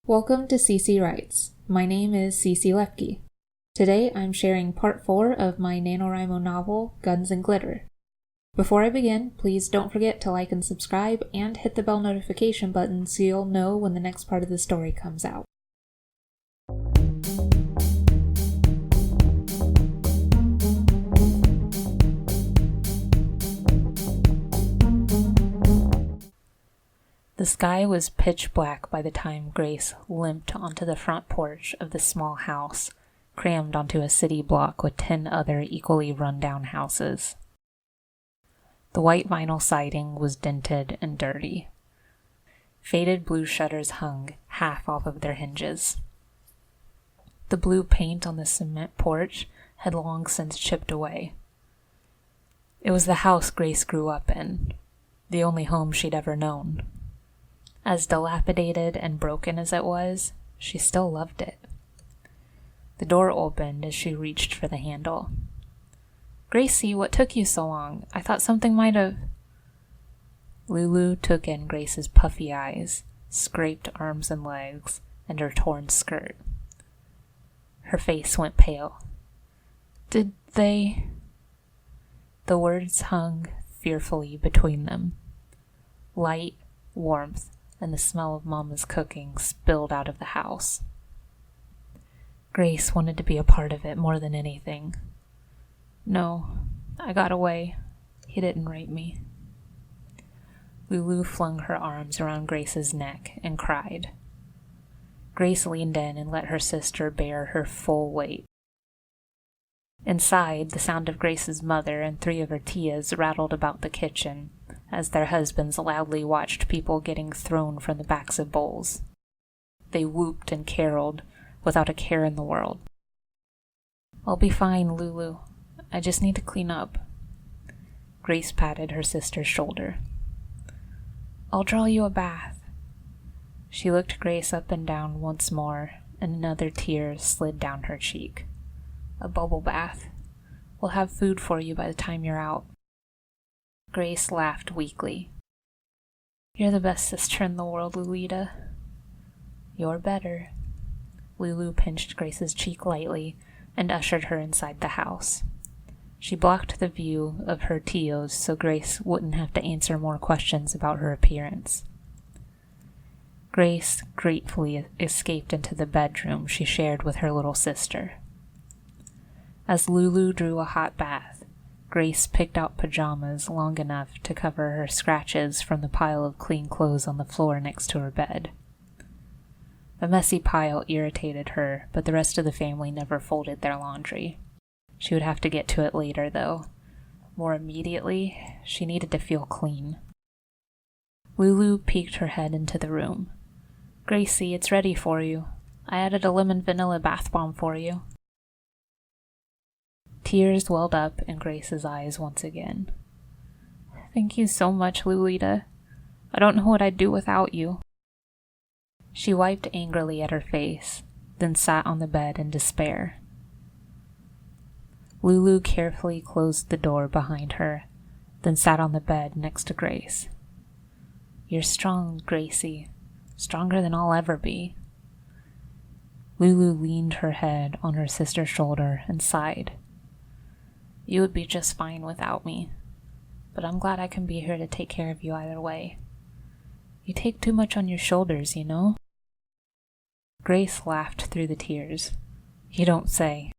Welcome to CC Writes. My name is CC Lepke. Today I'm sharing part 4 of my Nanowrimo novel, Guns and Glitter. Before I begin, please don't forget to like and subscribe and hit the bell notification button so you'll know when the next part of the story comes out. The sky was pitch black by the time Grace limped onto the front porch of the small house, crammed onto a city block with 10 other equally run-down houses. The white vinyl siding was dented and dirty. Faded blue shutters hung half off of their hinges. The blue paint on the cement porch had long since chipped away. It was the house Grace grew up in, the only home she'd ever known. As dilapidated and broken as it was, she still loved it. The door opened as she reached for the handle. "Gracie, what took you so long? I thought something might have..." Lulu took in Grace's puffy eyes, scraped arms and legs, and her torn skirt. Her face went pale. "Did they..." The words hung fearfully between them. Light, warmth, and the smell of Mama's cooking spilled out of the house. Grace wanted to be a part of it more than anything. "No, I got away. He didn't rape me." Lulu flung her arms around Grace's neck and cried. Grace leaned in and let her sister bear her full weight. Inside, the sound of Grace's mother and 3 of her tias rattled about the kitchen, as their husbands loudly watched people getting thrown from the backs of bowls. They whooped and caroled, without a care in the world. "I'll be fine, Lulu. I just need to clean up." Grace patted her sister's shoulder. "I'll draw you a bath." She looked Grace up and down once more, and another tear slid down her cheek. "A bubble bath. We'll have food for you by the time you're out." Grace laughed weakly. "You're the best sister in the world, Lolita." "You're better." Lulu pinched Grace's cheek lightly and ushered her inside the house. She blocked the view of her tios so Grace wouldn't have to answer more questions about her appearance. Grace gratefully escaped into the bedroom she shared with her little sister. As Lulu drew a hot bath, Grace picked out pajamas long enough to cover her scratches from the pile of clean clothes on the floor next to her bed. The messy pile irritated her, but the rest of the family never folded their laundry. She would have to get to it later, though. More immediately, she needed to feel clean. Lulu peeked her head into the room. "Gracie, it's ready for you. I added a lemon vanilla bath bomb for you." Tears welled up in Grace's eyes once again. "Thank you so much, Lolita. I don't know what I'd do without you." She wiped angrily at her face, then sat on the bed in despair. Lulu carefully closed the door behind her, then sat on the bed next to Grace. "You're strong, Gracie. Stronger than I'll ever be." Lulu leaned her head on her sister's shoulder and sighed. "You would be just fine without me, but I'm glad I can be here to take care of you either way. You take too much on your shoulders, you know?" Grace laughed through the tears. "You don't say."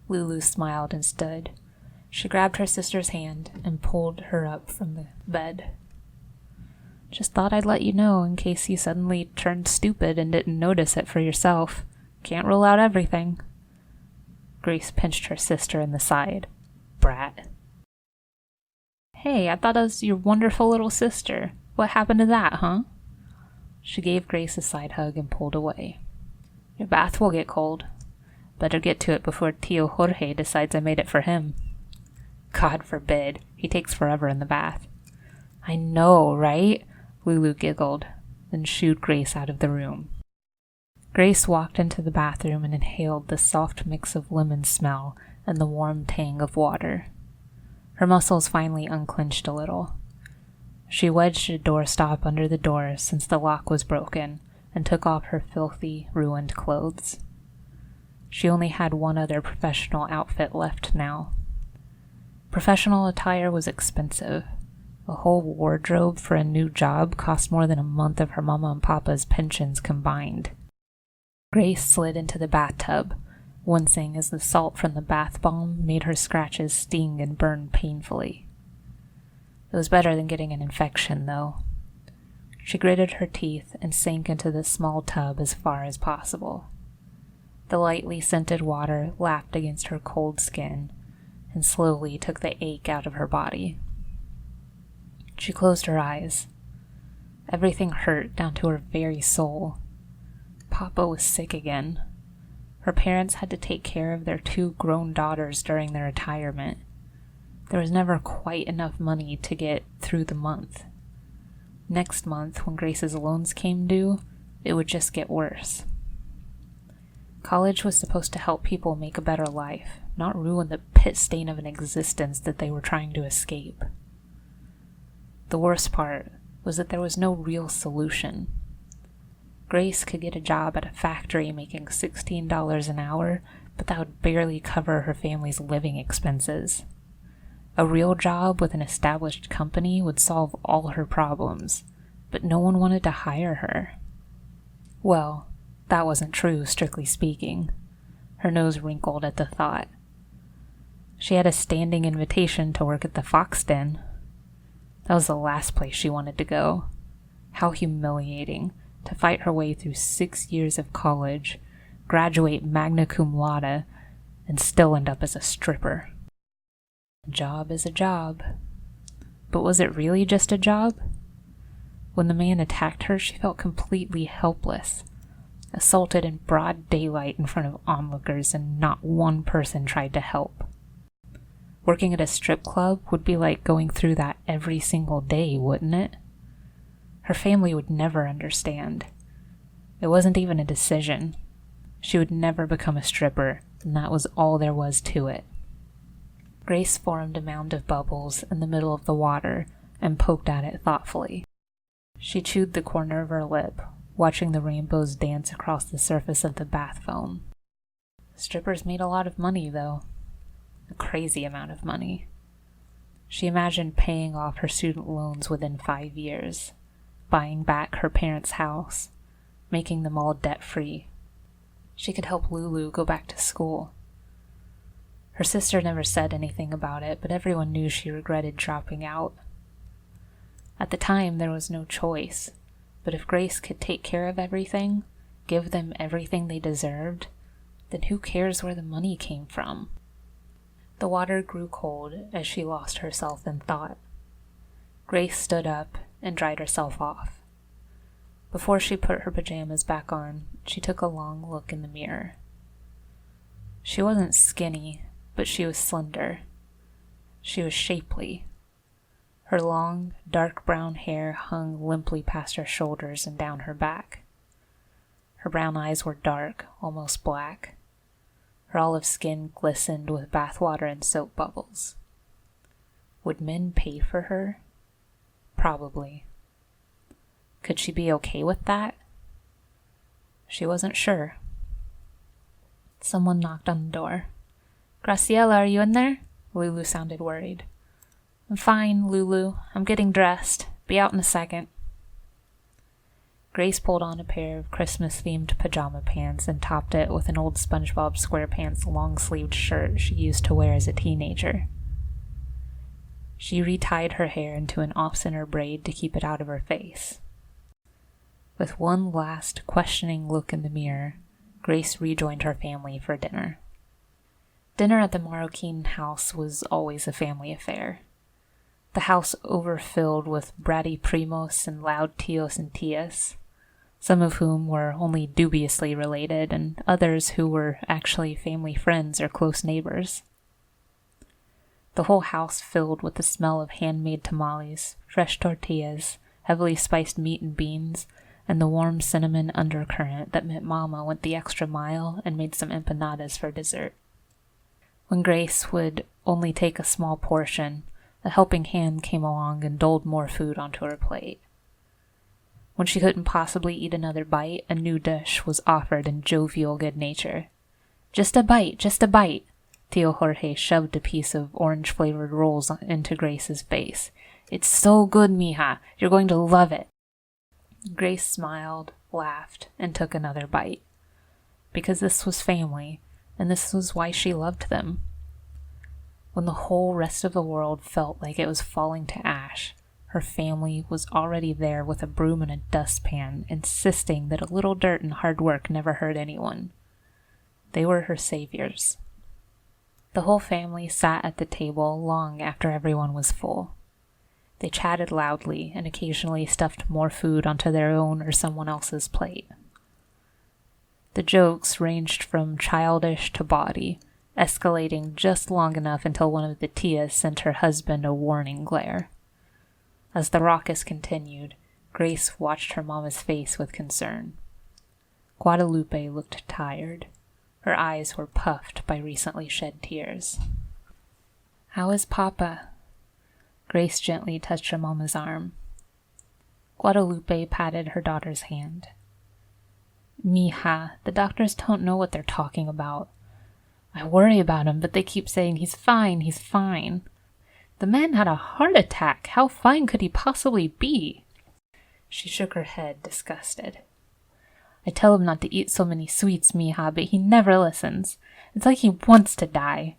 Lulu smiled and stood. She grabbed her sister's hand and pulled her up from the bed. "Just thought I'd let you know in case you suddenly turned stupid and didn't notice it for yourself. Can't rule out everything." Grace pinched her sister in the side. "Brat." "Hey, I thought I was your wonderful little sister. What happened to that, huh?" She gave Grace a side hug and pulled away. "Your bath will get cold. Better get to it before Tio Jorge decides I made it for him." "God forbid. He takes forever in the bath." "I know, right?" Lulu giggled, then shooed Grace out of the room. Grace walked into the bathroom and inhaled the soft mix of lemon smell and the warm tang of water. Her muscles finally unclenched a little. She wedged a doorstop under the door since the lock was broken and took off her filthy, ruined clothes. She only had one other professional outfit left now. Professional attire was expensive. A whole wardrobe for a new job cost more than a month of her mama and papa's pensions combined. Grace slid into the bathtub, wincing as the salt from the bath bomb made her scratches sting and burn painfully. It was better than getting an infection, though. She gritted her teeth and sank into the small tub as far as possible. The lightly scented water lapped against her cold skin and slowly took the ache out of her body. She closed her eyes. Everything hurt down to her very soul. Papa was sick again. Her parents had to take care of their 2 grown daughters during their retirement. There was never quite enough money to get through the month. Next month, when Grace's loans came due, it would just get worse. College was supposed to help people make a better life, not ruin the pit stain of an existence that they were trying to escape. The worst part was that there was no real solution. Grace could get a job at a factory making $16 an hour, but that would barely cover her family's living expenses. A real job with an established company would solve all her problems, but no one wanted to hire her. Well, that wasn't true, strictly speaking. Her nose wrinkled at the thought. She had a standing invitation to work at the Fox Den. That was the last place she wanted to go. How humiliating to fight her way through 6 years of college, graduate magna cum laude, and still end up as a stripper. A job is a job. But was it really just a job? When the man attacked her, she felt completely helpless, assaulted in broad daylight in front of onlookers, and not one person tried to help. Working at a strip club would be like going through that every single day, wouldn't it? Her family would never understand. It wasn't even a decision. She would never become a stripper, and that was all there was to it. Grace formed a mound of bubbles in the middle of the water and poked at it thoughtfully. She chewed the corner of her lip, watching the rainbows dance across the surface of the bath foam. Strippers made a lot of money, though. A crazy amount of money. She imagined paying off her student loans within 5 years, buying back her parents' house, making them all debt-free. She could help Lulu go back to school. Her sister never said anything about it, but everyone knew she regretted dropping out. At the time, there was no choice, but if Grace could take care of everything, give them everything they deserved, then who cares where the money came from? The water grew cold as she lost herself in thought. Grace stood up and dried herself off. Before she put her pajamas back on, she took a long look in the mirror. She wasn't skinny, but she was slender. She was shapely. Her long, dark brown hair hung limply past her shoulders and down her back. Her brown eyes were dark, almost black. Her olive skin glistened with bathwater and soap bubbles. Would men pay for her? Probably. Could she be okay with that? She wasn't sure. Someone knocked on the door. "Graciela, are you in there?" Lulu sounded worried. "I'm fine, Lulu. I'm getting dressed. Be out in a second." Grace pulled on a pair of Christmas-themed pajama pants and topped it with an old SpongeBob SquarePants long-sleeved shirt she used to wear as a teenager. She retied her hair into an off-center braid to keep it out of her face. With one last questioning look in the mirror, Grace rejoined her family for dinner. Dinner at the Marroquin house was always a family affair. The house overfilled with bratty primos and loud tios and tias, some of whom were only dubiously related and others who were actually family friends or close neighbors. The whole house filled with the smell of handmade tamales, fresh tortillas, heavily spiced meat and beans, and the warm cinnamon undercurrent that meant Mama went the extra mile and made some empanadas for dessert. When Grace would only take a small portion, a helping hand came along and doled more food onto her plate. When she couldn't possibly eat another bite, a new dish was offered in jovial good nature. Just a bite, just a bite. Tio Jorge shoved a piece of orange-flavored rolls into Grace's face. It's so good, mija. You're going to love it. Grace smiled, laughed, and took another bite. Because this was family, and this was why she loved them. When the whole rest of the world felt like it was falling to ash, her family was already there with a broom and a dustpan, insisting that a little dirt and hard work never hurt anyone. They were her saviors. The whole family sat at the table long after everyone was full. They chatted loudly and occasionally stuffed more food onto their own or someone else's plate. The jokes ranged from childish to bawdy, escalating just long enough until one of the tias sent her husband a warning glare. As the raucous continued, Grace watched her mama's face with concern. Guadalupe looked tired. Her eyes were puffed by recently shed tears. "How is Papa?" Grace gently touched her mama's arm. Guadalupe patted her daughter's hand. "Mija, the doctors don't know what they're talking about. I worry about him, but they keep saying he's fine, he's fine. The man had a heart attack. How fine could he possibly be?" She shook her head, disgusted. "I tell him not to eat so many sweets, mija, but he never listens. It's like he wants to die."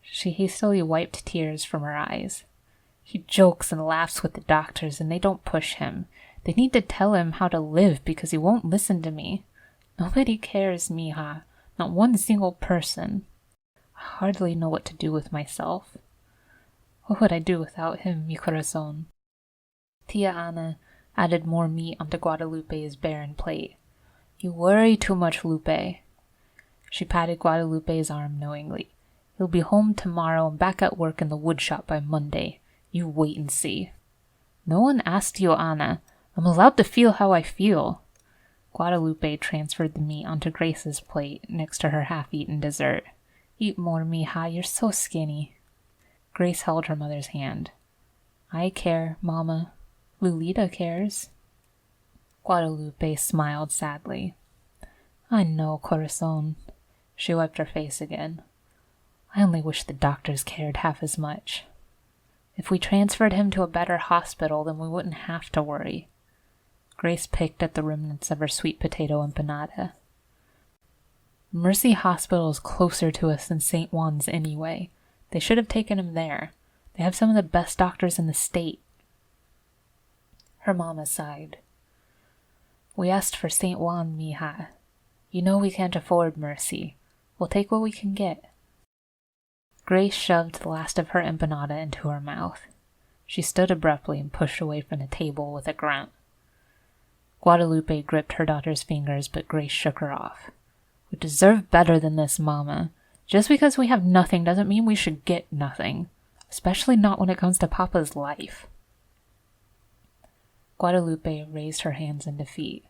She hastily wiped tears from her eyes. "He jokes and laughs with the doctors, and they don't push him. They need to tell him how to live because he won't listen to me. Nobody cares, mija. Not one single person. I hardly know what to do with myself. What would I do without him, mi corazón?" Tia Ana added more meat onto Guadalupe's barren plate. "You worry too much, Lupe." She patted Guadalupe's arm knowingly. "He'll be home tomorrow and back at work in the woodshop by Monday. You wait and see." "No one asked you, Ana. I'm allowed to feel how I feel." Guadalupe transferred the meat onto Grace's plate next to her half-eaten dessert. "Eat more, mija. You're so skinny." Grace held her mother's hand. "I care, Mama. Lulita cares." Guadalupe smiled sadly. "I know, corazón." She wiped her face again. "I only wish the doctors cared half as much. If we transferred him to a better hospital, then we wouldn't have to worry." Grace picked at the remnants of her sweet potato empanada. "Mercy Hospital is closer to us than St. Juan's anyway. They should have taken him there. They have some of the best doctors in the state." Her mama sighed. "We asked for St. Juan, mija. You know we can't afford Mercy. We'll take what we can get." Grace shoved the last of her empanada into her mouth. She stood abruptly and pushed away from the table with a grunt. Guadalupe gripped her daughter's fingers, but Grace shook her off. "We deserve better than this, Mama. Just because we have nothing doesn't mean we should get nothing, especially not when it comes to Papa's life." Guadalupe raised her hands in defeat.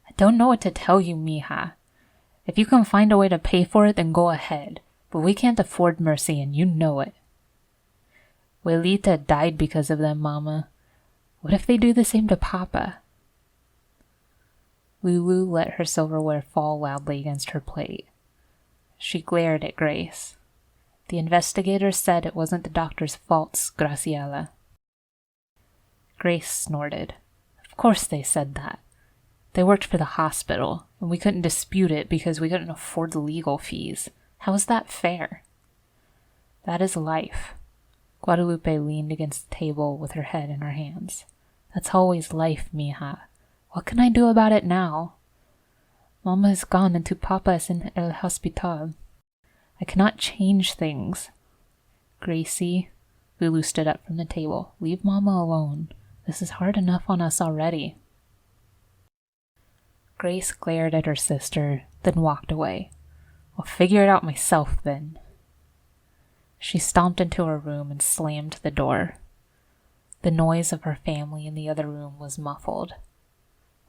"I don't know what to tell you, mija. If you can find a way to pay for it, then go ahead, but we can't afford Mercy, and you know it." "Abuelita died because of them, Mama. What if they do the same to Papa?" Lulu let her silverware fall loudly against her plate. She glared at Grace. "The investigators said it wasn't the doctor's faults, Graciela." Grace snorted. "Of course they said that. They worked for the hospital, and we couldn't dispute it because we couldn't afford the legal fees. How is that fair?" "That is life." Guadalupe leaned against the table with her head in her hands. "That's always life, mija. What can I do about it now? Mama is gone and tu Papa is in el hospital. I cannot change things." "Gracie," Lulu stood up from the table. "Leave Mama alone. This is hard enough on us already." Grace glared at her sister, then walked away. "I'll figure it out myself, then." She stomped into her room and slammed the door. The noise of her family in the other room was muffled.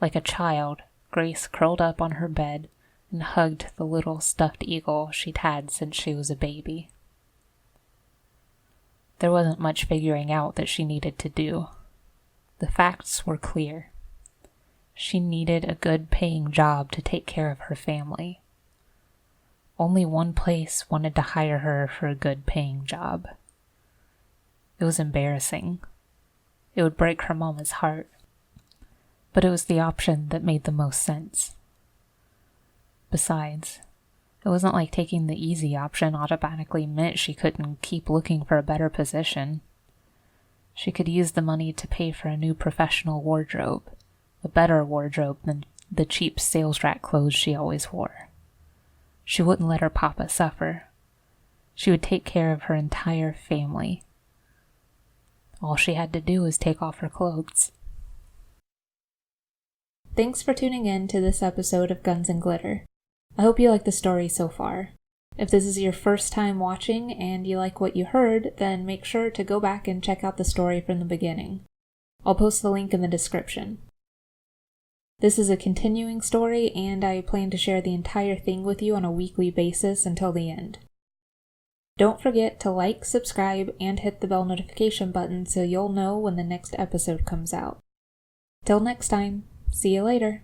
Like a child, Grace curled up on her bed and hugged the little stuffed eagle she'd had since she was a baby. There wasn't much figuring out that she needed to do. The facts were clear. She needed a good-paying job to take care of her family. Only one place wanted to hire her for a good-paying job. It was embarrassing. It would break her mama's heart. But it was the option that made the most sense. Besides, it wasn't like taking the easy option automatically meant she couldn't keep looking for a better position. She could use the money to pay for a new professional wardrobe, a better wardrobe than the cheap sales rack clothes she always wore. She wouldn't let her papa suffer. She would take care of her entire family. All she had to do was take off her clothes. Thanks for tuning in to this episode of Guns and Glitter. I hope you like the story so far. If this is your first time watching and you like what you heard, then make sure to go back and check out the story from the beginning. I'll post the link in the description. This is a continuing story, and I plan to share the entire thing with you on a weekly basis until the end. Don't forget to like, subscribe, and hit the bell notification button so you'll know when the next episode comes out. Till next time, see you later.